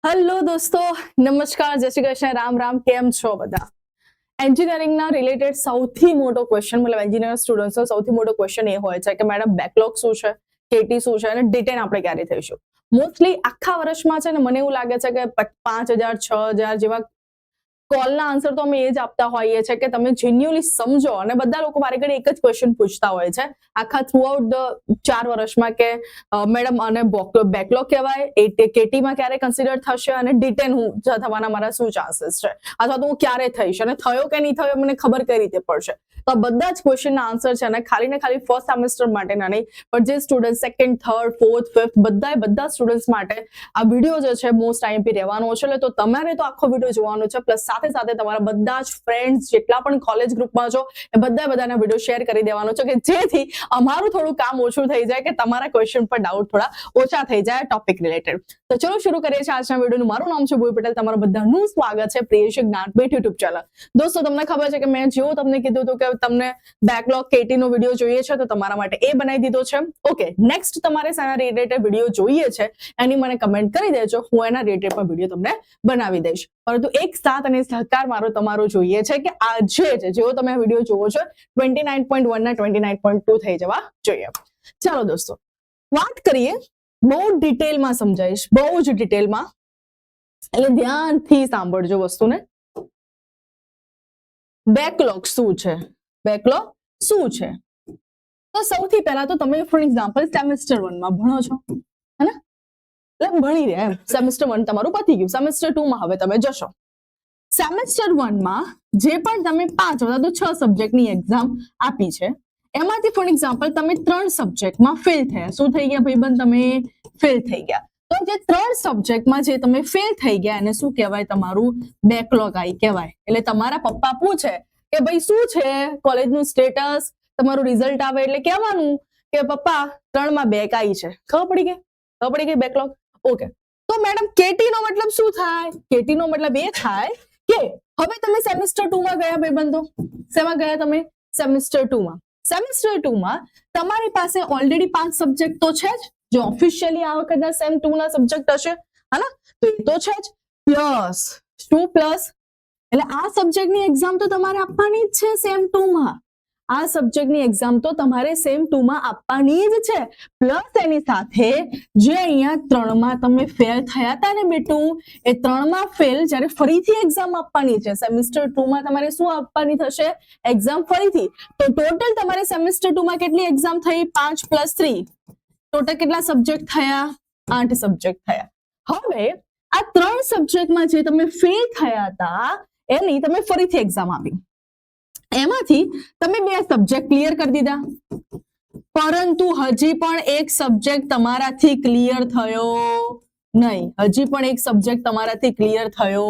Hello દોસ્તો, નમસ્કાર, જય શ્રી કૃષ્ણ, રામ રામ. કેમ છો બધા? એન્જિનિયરિંગના રિલેટેડ સૌથી મોટો ક્વેશ્ચન, મતલબ એન્જિનિયર સ્ટુડન્ટ્સનો સૌથી મોટો ક્વેશ્ચન એ હોય છે કે મેડમ બેકલોગ શું છે, કેટી શું છે અને ડિટેન આપણે ક્યારે થઈશું. મોસ્ટલી આખા વર્ષમાં છે ને મને એવું લાગે છે કે 5000 6000 જેવા કોલના આન્સર તો અમે એ જ આપતા હોઈએ છે કે તમે જેન્યુઅલી સમજો. અને બધા લોકો મારી ઘરે એક જ ક્વેશ્ચન પૂછતા હોય છે આખા થ્રુઆઉટ ધ 4 વર્ષમાં કે મેડમ અને બેકલોગ કહેવાય, કેટીમાં ક્યારે કન્સિડર થશે અને ડિટેન થવાના મારા શું ચાન્સીસ છે, અથવા તો હું ક્યારે થઈશ અને થયો કે નહીં થયો મને ખબર કઈ રીતે પડશે. તો આ બધા જ ક્વેશ્ચનના આન્સર છે અને ખાલી ને ખાલી ફર્સ્ટ સેમેસ્ટર માટેના નહીં, પણ જે student second, third, fourth, fifth બધા સ્ટુડન્ટ્સ માટે આ વિડીયો જે છે મોસ્ટ આઈએમપી રહેવાનો છે. એટલે તો તમારે તો આખો વિડીયો જોવાનો છે. પ્લસ સાથે સાથે તમારા બધા જ ફ્રેન્ડ્સ જેટલા પણ કોલેજ ગ્રુપમાં છો એ બધાના વિડીયો શેર કરી દેવાનો છે કે જેથી અમારું થોડું કામ ઓછું થઈ જાય, કે તમારા ક્વેશ્ચન પર ડાઉટ થોડા ઓછા થઈ જાય ટોપિક રિલેટેડ. તો ચલો શરૂ કરીએ છીએ આજના વિડીયોનું. મારું નામ છે ભૂમિ પટેલ. તમારું બધાનું સ્વાગત છે પ્રિયશી જ્ઞાનપીઠ યુટ્યુબ ચેનલ. દોસ્તો, તમને ખબર છે કે મેં જેવું તમને કીધું હતું કે તમને બેકલોગ કેટી નો વિડીયો જોઈએ છે તો તમારા માટે એ બનાવી દીધો છે. ઓકે, નેક્સ્ટ તમારે શાના રિલેટેડ વિડીયો જોઈએ છે એની મને કમેન્ટ કરી દેજો, હું એના રિલેટેડ પણ વિડીયો તમને બનાવી દઈશ. પરંતુ એક સાથ અને સહકાર તમારો જોઈએ છે કે આજે જેવો તમે વિડીયો જોવો છો 29.1 ના 29.2 થઈ જવા જોઈએ. ચાલો દોસ્તો, વાત કરીએ. બહુ ડિટેલમાં સમજાવીશ, બહુ જ ડિટેલમાં, એટલે ધ્યાનથી સાંભળજો વસ્તુને. બેકલોગ શું છે? બેકલોગ શું છે? તો સૌથી પહેલા તો તમે ફોર એક્ઝામ્પલ સેમેસ્ટર 1 માં ભણો છો, હે ને? એટલે ભણી રહ્યા એમ. સેમેસ્ટર 1 તમારું પતી ગયું, સેમેસ્ટર 2 માં હવે તમે જશો. સેમેસ્ટર 1 માં જે પણ તમે 5 અથવા તો 6 સબ્જેક્ટની એક્ઝામ આપી છે એમાંથી ફોર એક્ઝામ્પલ તમે 3 સબ્જેક્ટમાં ફેલ થયા. શું થઈ ગયા ભાઈબંધ? તમે ફેલ થઈ ગયા. તો જે 3 સબ્જેક્ટમાં જે તમે ફેલ થઈ ગયા એને શું કહેવાય? તમારું બેકલોગ આવી કહેવાય. એટલે તમારા પપ્પા પૂછે કે ભાઈ શું છે કોલેજનું સ્ટેટસ, તમારું રિઝલ્ટ આવે એટલે કહેવાનું કે પપ્પા 3 માં બેક આવી છે. ખબર પડી ગઈ? ખબર પડી ગઈ બેકલોગ? ઓકે. તો મેડમ કેટી નો મતલબ શું થાય? કેટી નો મતલબ એ થાય કે હવે તમે સેમેસ્ટર 2 માં ગયા ભાઈબંધો. શેમાં ગયા તમે? સેમેસ્ટર 2 માં. સેમેસ્ટર 2 માં તમારી પાસે ઓલરેડી 5 સબ્જેક્ટ તો છે જ, જે ઓફિશિયલી આ વખતના સેમ 2 ના સબ્જેક્ટ હશે, હે? તો એ તો છે જ. પ્લસ શું? પ્લસ એટલે આ સબ્જેક્ટની એક્ઝામ તો તમારે આપવાની જ છે સેમ 2 માં. આ સબ્જેક્ટની એક્ઝામ તો તમારે સેમ 2 માં આપવાની જ છે. પ્લસ એની સાથે જે અહીંયા 3 માં તમે ફેલ થયા હતા ને બેટું, એ 3 માં ફેલ જ્યારે ફરીથી એક્ઝામ આપવાની છે સેમેસ્ટર 2 માં તમારે શું આપવાની થશે? એક્ઝામ ફરીથી. તો ટોટલ તમારે સેમેસ્ટર 2 માં કેટલી એક્ઝામ થઈ? 5 + 3. ટોટલ કેટલા સબ્જેક્ટ થયા? 8 સબ્જેક્ટ થયા. હવે આ 3 સબ્જેક્ટમાં જે તમે ફેલ થયા હતા એની તમે ફરીથી એક્ઝામ આપી. એમાંથી તમે 2 સબ્જેક્ટ ક્લિયર કરી દીધા, પરંતુ હજી પણ એક સબ્જેક્ટ તમારાથી ક્લિયર થયો નહીં. હજી પણ એક સબ્જેક્ટ તમારાથી ક્લિયર થયો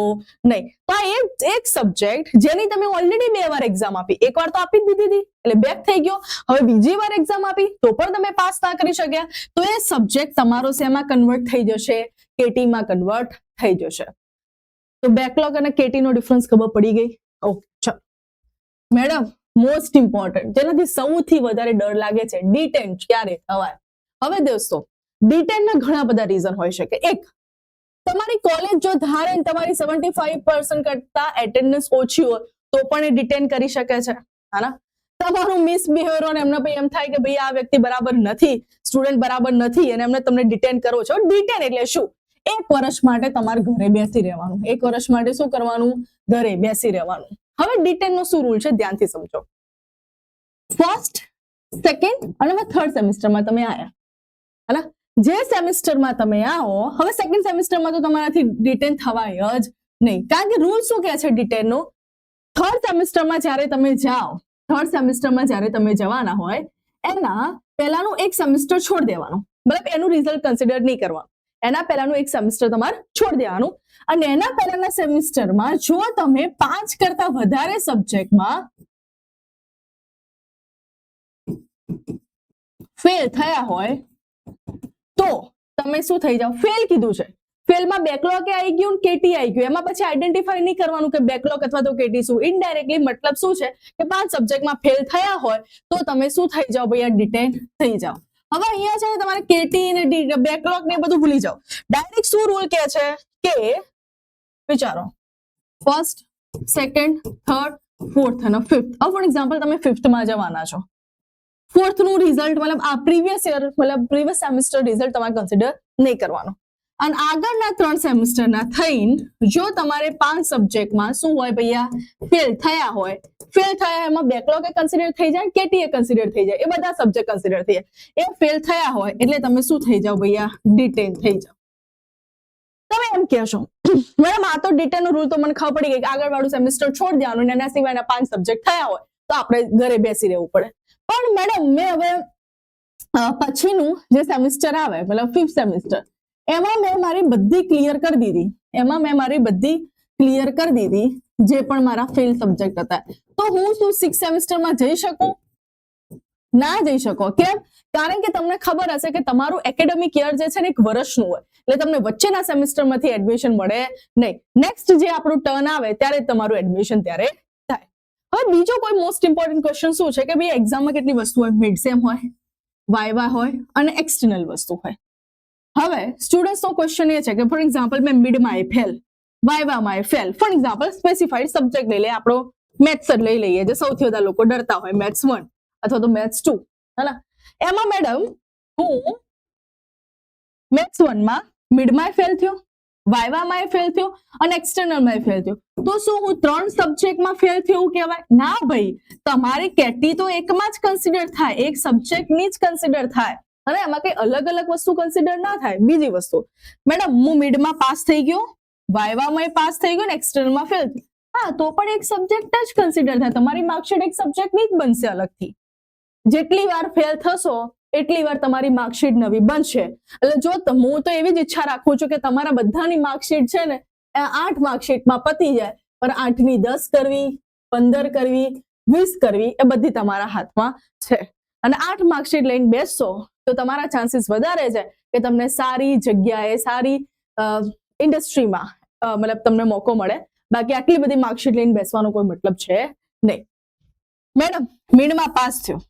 નહીં. તો આ એક સબ્જેક્ટ જેની તમે ઓલરેડી 2 વાર એક્ઝામ આપી, એક વાર તો આપી જ દીધી હતી એટલે બેક થઈ ગયો. હવે બીજી વાર એક્ઝામ આપી તો પણ તમે પાસ ના કરી શક્યા. તો એ સબ્જેક્ટ તમારો શેમાં કન્વર્ટ થઈ જશે? કેટીમાં કન્વર્ટ થઈ જશે. તો બેકલોગ અને કેટીનો ડિફરન્સ ખબર પડી ગઈ? ઓકે, ચાલો. મેડમ મોસ્ટ ઇમ્પોર્ટન્ટ, જેનાથી સૌથી વધારે ડર લાગે છે, ડિટેન ક્યારે થવાય. હવે દોસ્તો, ડિટેનના ઘણા બધા રીઝન હોઈ શકે. એક, તમારી કોલેજ જો ધારે તમારી 75% કરતા એટેન્ડન્સ ઓછી હોય તો પણ એ ડિટેન કરી શકે છે, હા? તમારું મિસબિહેવિયર અને એમને એમ થાય કે ભાઈ આ વ્યક્તિ બરાબર નથી, સ્ટુડન્ટ બરાબર નથી અને એમને તમને ડિટેન કરો છો. ડિટેન એટલે શું? 1 વર્ષ માટે તમારે ઘરે બેસી રહેવાનું. 1 વર્ષ માટે શું કરવાનું? ઘરે બેસી રહેવાનું. હવે ડિટેન નો શું રૂલ છે ધ્યાનથી સમજો. ફર્સ્ટ, સેકન્ડ અને થર્ડ સેમેસ્ટરમાં તમે આયા, હે? જે સેમેસ્ટરમાં તમે આવો, હવે સેકન્ડ સેમેસ્ટરમાં તો તમારાથી ડિટેન થવાય જ નહીં, કારણ કે રૂલ શું કહે છે ડિટેન નો? થર્ડ સેમેસ્ટરમાં જ્યારે તમે જાઓ, થર્ડ સેમેસ્ટરમાં જ્યારે તમે જવાના હોય એના પહેલાનું એક સેમેસ્ટર છોડી દેવાનું. મતલબ એનું રિઝલ્ટ કન્સિડર નહીં કરવાનું. એના પહેલાનું એક સેમેસ્ટર તમારે છોડી દેવાનું. અને એના પહેલાના સેમેસ્ટરમાં જો તમે 5 કરતા વધારે સબ્જેક્ટમાં ફેલ થયા હોય તો તમે શું થઈ જાઓ? ફેલ કીધું છે. ફેલમાં બેકલોગ આવી ગયું, કેટી આવી ગયું. એમાં પછી આઈડેન્ટિફાઈ નહીં કરવાનું કે બેકલોગ અથવા તો કેટી શું. ઇનડાયરેક્ટલી મતલબ શું છે કે 5 સબ્જેક્ટમાં ફેલ થયા હોય તો તમે શું થઈ જાઓ? ભૈયા ડિટેન થઈ જાઓ. હવે અહીંયા છે તમારે કેટી ને બેકલોગ ને બધું ભૂલી જાઓ. ડાયરેક્ટ શું રૂલ કહે છે કે વિચારો ફર્સ્ટ, સેકન્ડ, થર્ડ, ફોર્થ અને ફિફ્થ. હવે ફોર એક્ઝામ્પલ તમે ફિફ્થમાં જવાના છો, ફોર્થ નું રિઝલ્ટ મતલબ આ પ્રીવિયસ યર મતલબ પ્રીવિયસ સેમિસ્ટર રિઝલ્ટ તમારે કન્સિડર નહીં કરવાનું. અને આગળના 3 સેમિસ્ટરના થઈને જો તમારે 5 સબ્જેક્ટમાં શું હોય ભૈયા ફેલ થયા હોય, ફેલ થયા એમાં બેકલોગ કન્સિડર થઈ જાય, કેટીએ કન્સિડર થઈ જાય, એ બધા સબ્જેક્ટ કન્સિડર થઈ જાય. એ ફેલ થયા હોય એટલે તમે શું થઈ જાઓ ભૈયા ડિટેન થઈ જાઓ. તમે એમ કહેશો મેડમ આ તો ડિટેન નો રૂલ તો મને ખબર પડી ગઈ કે આગળ વાળું સેમિસ્ટર છોડી દેવાનું અને એના સિવાયના 5 સબ્જેક્ટ થયા હોય તો આપણે ઘરે બેસી રહેવું પડે. પણ મેડમ મેં હવે પછીનું જે સેમિસ્ટર આવે મતલબ 5th સેમિસ્ટર એમાં મેં મારી બધી ક્લિયર કરી દીધી, જે પણ મારા ફેલ સબ્જેક્ટ હતા. તો હું શું 6th સેમિસ્ટરમાં જઈ શકું? ના જઈ શકો. કેમ? કારણ કે તમને ખબર હશે કે તમારું એકેડેમિક યર જે છે ને 1 વર્ષનું હોય એટલે તમને વચ્ચેના સેમિસ્ટરમાંથી એડમિશન મળે નહીં. નેક્સ્ટ જે આપણું ટર્ન આવે ત્યારે તમારું એડમિશન ત્યારે થાય. હવે બીજો કોઈ મોસ્ટ ઇમ્પોર્ટન્ટ ક્વેશ્ચન શું છે કે ભાઈ એક્ઝામમાં કેટલી વસ્તુ હોય, મિડ સેમ હોય, વાયવા હોય અને એક્સટર્નલ વસ્તુ હોય. હવે સ્ટુડન્ટ્સનો ક્વેશ્ચન એ છે કે ફોર એક્ઝામ્પલ મેં મિડમાં ફેલ, વાયવામાં fail, for example specified subject લઈ લે, આપણો મેથ્સ જ લઈ લઈએ જે સૌથી વધારે લોકો ડરતા હોય, મેથ્સ 1 અથવા તો મેથ્સ 2, હેના? એમાં મેડમ હું મેથ્સ 1 માં મિડમાં ફેલ થયો, વાયવામાં ફેલ થયો અને એક્સટર્નલમાં ફેલ થયો. તો શું હું 3 સબ્જેક્ટમાં ફેલ થયું કહેવાય? ના ભાઈ, તમારી કેટી તો એકમાં જ કન્સિડર થાય, એક સબ્જેક્ટની જ કન્સિડર થાય અને એમાં કઈ અલગ અલગ વસ્તુ કન્સિડર ના થાય. બીજી વસ્તુ મેડમ હું મિડમાં પાસ થઈ ગયો, વાયવામાં પાસ થઈ ગયો ને એક્સટર્નલમાં ફેલ થયો, હા તો પણ એક સબ્જેક્ટ જ કન્સિડર થાય, તમારી માર્કશીટ એક સબ્જેક્ટની જ બનશે અલગથી. જેટલી વાર ફેલ થશો એટલી વાર તમારી માર્કશીટ નવી બનશે. એટલે જો હું તો એવી જ ઈચ્છા રાખું છું કે તમારા બધાની માર્કશીટ છે ને 8 માર્કશીટમાં પતી જાય, પણ 8ની 10 કરવી, 15 કરવી, 20 કરવી એ બધી તમારા હાથમાં છે. અને 8 માર્કશીટ લઈને બેસશો તો તમારા ચાન્સીસ વધારે છે કે તમને સારી જગ્યાએ, સારી ઇન્ડસ્ટ્રીમાં મતલબ તમને મોકો મળે. બાકી આટલી બધી માર્કશીટ લઈને બેસવાનો કોઈ મતલબ છે નહીં. મેડમ મિડમાં પાસ થયો,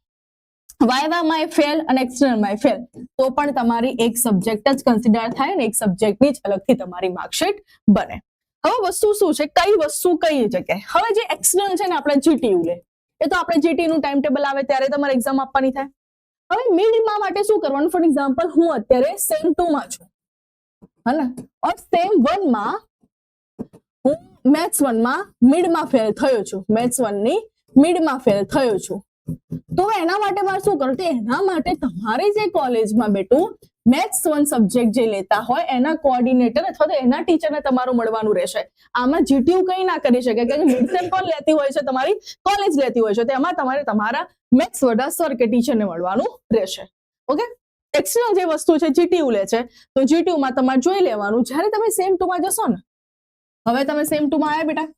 વાયવામાં ફેલ અને એક્સટર્નલમાં ફેલ, તો પણ તમારી એક સબ્જેક્ટ જ કન્સિડર થાય ને એક સબ્જેક્ટની જ અલગથી તમારી માર્કશીટ બને. હવે વસ્તુ શું છે, કઈ વસ્તુ કઈ જગ્યાએ? હવે જે એક્સટર્નલ છે ને આપણે જીટીયુ લે, એ તો આપણે જીટીયુ નું ટાઈમ ટેબલ આવે ત્યારે તમારે એક્ઝામ આપવાની થાય. હવે મિડમાં માટે શું કરવાનું? ફોર એક્ઝામ્પલ હું અત્યારે સેમ 2 માં છું, હને, ઓર સેમ 1 માં હું મેથ્સ 1 માં મિડમાં ફેલ થયો છું, મેથ્સ 1 ની મિડમાં ફેલ થયો છું. તો એના માટે મારે શું કરવું? એના માટે તમારે જે કોલેજમાં બેઠું મેથ્સ 1 સબ્જેક્ટ જે લેતા હોય એના કોઓર્ડિનેટર અથવા તો એના ટીચરને તમારું મળવાનું રહેશે. આમાં જીટીયુ કઈ ના કરી શકે કે મિડસેમ કોણ લેતી હોય છે? તમારી કોલેજ લેતી હોય છે. તેમાં તમારે તમારા મેથ્સ વાળા સર કે ટીચરને મળવાનું રહેશે. ઓકે, એક્સટર્નલ જે વસ્તુ છે જીટીયુ લે છે તો જીટીયુ માં તમારે જોઈ લેવાનું. જ્યારે તમે સેમ 2 માં જશો ને, હવે તમે સેમ 2 માં આવ્યા બેટા,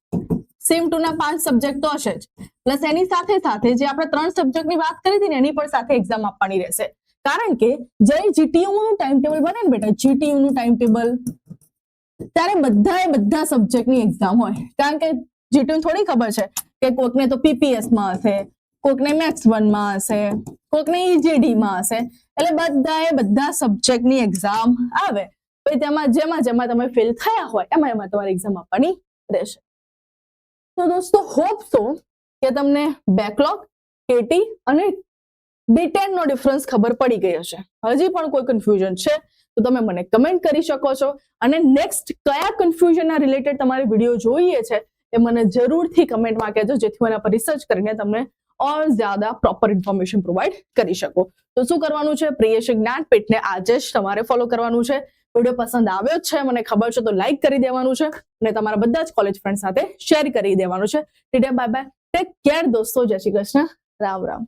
સેમ 2 ના 5 સબ્જેક્ટ તો હશે જ, પ્લસ એની સાથે સાથે જે આપણે 3 સબ્જેક્ટની વાત કરી હતી ને એની પણ સાથે એક્ઝામ આપવાની રહેશે. કારણ કે જ્યારે જીટીયુ નું ટાઈમ ટેબલ બને ને બેટા, જીટીયુ નું ટાઈમ ટેબલ, ત્યારે બધા સબ્જેક્ટની એક્ઝામ હોય. કારણ કે જીટીયુ થોડી ખબર છે કે કોકને તો પીપીએસ માં હશે, કોકને મેથ્સ 1 માં હશે, કોકને ઈજીડી માં હશે, એટલે બધા સબ્જેક્ટની એક્ઝામ આવે. પછી તેમાં જેમાં તમે ફેલ થયા હોય એમાં તમારે એક્ઝામ આપવાની રહેશે. તો દોસ્તો હોપ સો કે તમને બેકલોગ, કેટી અને ડિટેન નો ડિફરન્સ ખબર પડી ગઈ હશે. હજી પણ કોઈ કન્ફ્યુઝન છે તો તમે મને કમેન્ટ કરી શકો છો. અને નેક્સ્ટ કયા કન્ફ્યુઝનના રિલેટેડ તમારે વિડીયો જોઈએ છે એ મને જરૂરથી કમેન્ટમાં કહેજો, જેથી હું એના પર રિસર્ચ કરીને તમને और ज्यादा प्रॉपर इन्फॉर्मेशन प्रोवाइड કરી શકો. તો શું કરવાનું છે? પ્રિયેશ જ્ઞાનપીઠને આજે જ તમારે ફોલો કરવાનું છે. વિડીયો પસંદ આવ્યો છે મને ખબર છે તો લાઈક કરી દેવાનું છે અને તમારા બધા જ કોલેજ ફ્રેન્ડ સાથે શેર કરી દેવાનું છે. ટીડે બાય બાય, ટેક કેર દોસ્તો, જય શ્રી કૃષ્ણ, રામ રામ.